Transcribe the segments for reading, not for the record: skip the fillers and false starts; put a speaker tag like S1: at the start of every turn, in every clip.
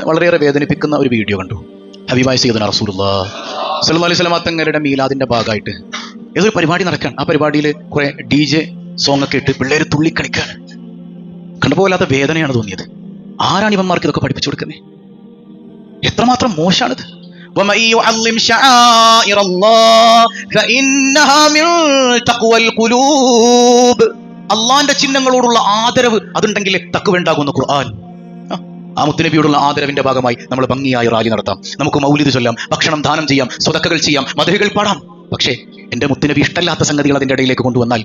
S1: വളരെയേറെ വേദനിപ്പിക്കുന്ന ഒരു വീഡിയോ കണ്ടു. ഹബീബായ സയ്യിദുനാ റസൂലുള്ളാഹി സ്വല്ലല്ലാഹു അലൈഹി വസല്ലം തങ്ങളുടെ മീലാദിന്റെ ഭാഗമായിട്ട് ഏതൊരു പരിപാടി നടക്കുകയാണ്. ആ പരിപാടിയിൽ കുറെ DJ സോങ് ഒക്കെ ഇട്ട് പിള്ളേർ തുള്ളിക്കളിക്കാണ്. കണ്ടുപോലാത്ത വേദനയാണ് തോന്നിയത്. ആരാണ് ഇവന്മാർക്ക് ഇതൊക്കെ പഠിപ്പിച്ചു കൊടുക്കുന്നത്? എത്രമാത്രം മോശമാണിത്. അള്ളാന്റെ ചിഹ്നങ്ങളോടുള്ള ആദരവ് അതുണ്ടെങ്കിൽ തഖ്വ ഉണ്ടാകുന്ന ഖുർആൻ. ആ മുത്തുനബിയോടുള്ള ആദരവിന്റെ ഭാഗമായി നമ്മൾ ഭംഗിയായി റാലി നടത്താം, നമുക്ക് മൗലിദ് ചൊല്ലാം, ഭക്ഷണം ദാനം ചെയ്യാം, സ്വതക്കകൾ ചെയ്യാം, മദ്ഹുകൾ പാടാം. പക്ഷേ എന്റെ മുത്തുനബി ഇഷ്ടമില്ലാത്ത സംഗതികൾ അതിന്റെ ഇടയിലേക്ക് കൊണ്ടുവന്നാൽ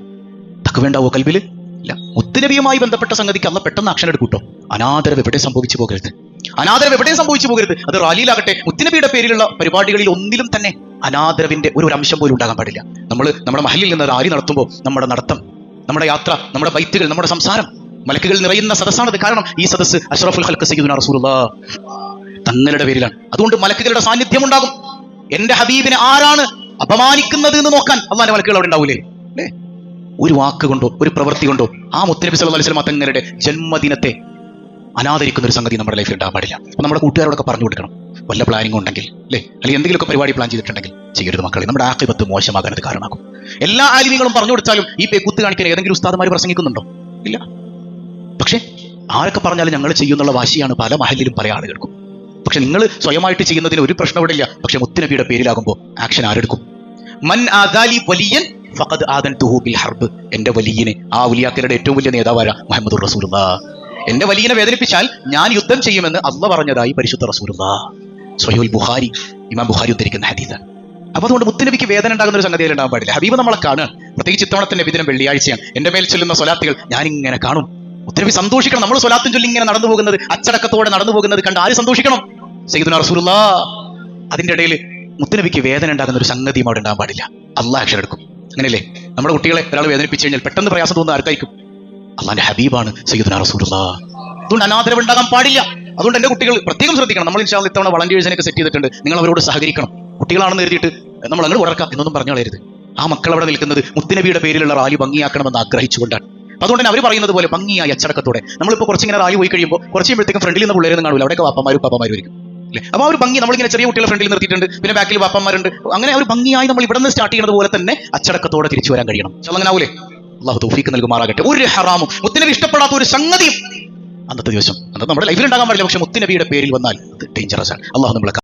S1: തഖ്വ ഉണ്ടാവോ കൽബില്? ഇല്ല. മുത്തുനബിയുമായി ബന്ധപ്പെട്ട സംഗതിക്ക് അല്ല പെട്ടെന്ന് ആക്ഷൻ എടുക്കൂട്ടോ. അനാദരവ് എവിടെ സംഭവിച്ചു പോകരുത്. അനാദരവ് എവിടെയും സംഭവിച്ചു പോകരുത്. അത് റാലിയിലാകട്ടെ, മുത്തുനബിയുടെ പേരിലുള്ള പരിപാടികളിൽ ഒന്നിലും തന്നെ അനാദരവിന്റെ ഒരു അംശം പോലും ഉണ്ടാകാൻ പാടില്ല. നമ്മുടെ മഹലിൽ നിന്ന് റാലി നടത്തുമ്പോൾ നമ്മുടെ നടത്തം, നമ്മുടെ യാത്ര, നമ്മുടെ ബൈത്തുകൾ, നമ്മുടെ സംസാരം മലക്കുകൾ നിറയുന്ന സദസ്സാണത്. കാരണം ഈ സദസ്സ് അഷ്റഫുൽ ഖൽഖ് സയ്യിദുനാ റസൂലുള്ളാഹി തങ്ങളുടെ പേരിലാണ്. അതുകൊണ്ട് മലക്കുകളുടെ സാന്നിധ്യം ഉണ്ടാകും. എന്റെ ഹബീബിനെ ആരാണ് അപമാനിക്കുന്നത് എന്ന് നോക്കാൻ അള്ളാന്റെ മലക്കുകൾ അവിടെ ഉണ്ടാവൂലേ? അല്ലേ? ഒരു വാക്ക് കൊണ്ടോ ഒരു പ്രവൃത്തി കൊണ്ടോ ആ മുത്തുനബി സല്ലല്ലാഹു അലൈഹി വസല്ലം തങ്ങളുടെ ജന്മദിനത്തെ അനാദരിക്കുന്ന ഒരു സംഗതി നമ്മുടെ ലൈഫിൽ ഉണ്ടാകാൻ പാടില്ല. അപ്പൊ നമ്മുടെ കൂട്ടുകാരോടൊക്കെ പറഞ്ഞു കൊടുക്കണം, വല്ല പ്ലാനിങ് ഉണ്ടെങ്കിൽ, അല്ലേ, അല്ലെങ്കിൽ എന്തെങ്കിലുമൊക്കെ പരിപാടി പ്ലാൻ ചെയ്തിട്ടുണ്ടെങ്കിൽ ചെയ്യരുത് മക്കളെ. നമ്മുടെ ആഖിബത്ത് മോശമാകാൻ അത് കാരണമാകും. എല്ലാ ആലിമീങ്ങളും പറഞ്ഞു കൊടുത്താലും ഈ പേക്കുത്ത് കാണിക്കാൻ ഏതെങ്കിലും ഉസ്താദുമാർ പ്രസംഗിക്കുന്നുണ്ടോ? ഇല്ല. പക്ഷെ ആരൊക്കെ പറഞ്ഞാലും ഞങ്ങൾ ചെയ്യുന്നുള്ള വാശിയാണ് പല മഹലിലും പല ആളുകൾക്കും. പക്ഷെ നിങ്ങൾ സ്വയമായിട്ട് ചെയ്യുന്നതിന് ഒരു പ്രശ്നം ഇവിടെ ഇല്ല. പക്ഷെ മുത്തുനബിയുടെ പേരിലാകുമ്പോൾ ആക്ഷൻ ആരെടുക്കും? മൻ ആദാലി വലിയൻ ഫഖദ് ആദൻതുഹു ബിൽ ഹർബ്. എന്റെ വലിയനെ, ആ വലിയാക്കളുടെ ഏറ്റവും വലിയ നേതാവായ മുഹമ്മദുർ റസൂലുള്ളാഹ്, എന്റെ വലിയനെ വേദനിപ്പിച്ചാൽ ഞാൻ യുദ്ധം ചെയ്യുമെന്ന് അള്ളാഹ് പറഞ്ഞതായി പരിശുദ്ധ റസൂലുള്ളാഹ് സ്വഹീഹുൽ ബുഖാരി, ഇമാം ബുഖാരി ഉദ്ധരിക്കുന്ന ഹദീസാണ്. അപ്പൊ അതുകൊണ്ട് മുത്തുനബിക്ക് വേദന ഉണ്ടാകുന്ന ഒരു സംഗതിയിൽ ഉണ്ടാകാൻ പാടില്ല. ഹബീബ് നമ്മളെ കാണുകയാണ്. പ്രത്യേകിച്ച് ഇത്തവണത്തെ നബിദിനം വെള്ളിയാഴ്ചയാണ്. എന്റെ മേൽ ചൊല്ലുന്ന സ്വലാത്തുകൾ ഞാൻ ഇങ്ങനെ കാണും. മുത്തുനബി സന്തോഷിക്കണം. നമ്മൾ സ്വലാത്തും ചൊല്ലി ഇങ്ങനെ നടന്നു പോകുന്നത്, അച്ചടക്കത്തോടെ നടന്നു പോകുന്നത് കണ്ട് ആര് സന്തോഷിക്കണം? സയ്യിദുനാ റസൂലുള്ളാഹ്. അതിന്റെ ഇടയിൽ മുത്തുനബിക്ക് വേദന ഉണ്ടാകുന്ന ഒരു സംഗതിയും അവിടെ ഉണ്ടാകാൻ പാടില്ല. അള്ളാഹ് ആക്ഷൻ എടുക്കും. അങ്ങനെയല്ലേ? നമ്മുടെ കുട്ടികളെ ഒരാൾ വേദനിപ്പിച്ചു കഴിഞ്ഞാൽ പെട്ടെന്ന് പ്രയാസം തോന്നുന്ന ആർക്കായിരിക്കും? അള്ളാന്റെ ഹബീബാണ് സയ്യിദുനാ റസൂലുള്ളാഹ്. അതുകൊണ്ട് അനാദരവ് ഉണ്ടാകാൻ പാടില്ല. അതുകൊണ്ട് എന്റെ കുട്ടികൾ പ്രത്യേകം ശ്രദ്ധിക്കണം. നമ്മൾ ഇൻഷാ അല്ലാഹ് ഇത്തവണ വളണ്ടിയേഴ്സിനൊക്കെ സെറ്റ് ചെയ്തിട്ടുണ്ട്. നിങ്ങൾ അവരോട് സഹകരിക്കണം. കുട്ടികളാണെന്ന് എഴുതിയിട്ട് നമ്മൾ അങ്ങോട്ട് ഉറക്കാം എന്നൊന്നും പറഞ്ഞു കളയരുത്. ആ മക്കൾ അവിടെ നിൽക്കുന്നത് മുത്തുനബിയുടെ പേരിലുള്ള റാലി ഭംഗിയാക്കണമെന്ന് ആഗ്രഹിച്ചുകൊണ്ടാണ്. അതുകൊണ്ട് തന്നെ അവർ പറയുന്നത് പോലെ ഭംഗിയായി അച്ചടക്കത്തോടെ നമ്മളിപ്പോൾ കുറച്ചിങ്ങനെ റാലി പോയി കഴിയുമ്പോൾ കുറച്ച് കഴിയുമ്പോഴത്തേക്കും ഫ്രണ്ടിൽ നിന്ന് പിള്ളേരൊന്നും കാണില്ല. അവിടെയൊക്കെ വാപ്പമാരും പാപ്പമാരും ആയിരിക്കും, അല്ലേ? അപ്പോൾ ആ ഒരു ഭംഗി നമ്മളിങ്ങനെ ചെറിയ കുട്ടികളെ ഫ്രണ്ടിൽ നിർത്തിയിട്ടുണ്ട്, പിന്നെ ബാക്കിൽ വാപ്പന്മാരുണ്ട്. അങ്ങനെ ഒരു ഭംഗിയായി നമ്മൾ ഇവിടെ നിന്ന് സ്റ്റാർട്ട് ചെയ്യുന്നത് പോലെ തന്നെ അച്ചടക്കത്തോടെ തിരിച്ചു വരാൻ കഴിയണം. അങ്ങനെ ആവൂലേ? അള്ളാഹു തൗഫീഖ് നൽകുമാറാകട്ടെ. ഒരു ഹറാമും മുത്തുനബി ഇഷ്ടപ്പെടാത്ത ഒരു സംഗതിയും അന്നത്തെ ദിവസം നമ്മുടെ ലൈഫിൽ ഉണ്ടാകാൻ പാടില്ല. പക്ഷെ മുത്തുനബിയുടെ പേരിൽ വന്നാൽ അത് ഡേഞ്ചറസ് ആണ്. അള്ളാഹു നമ്മളെ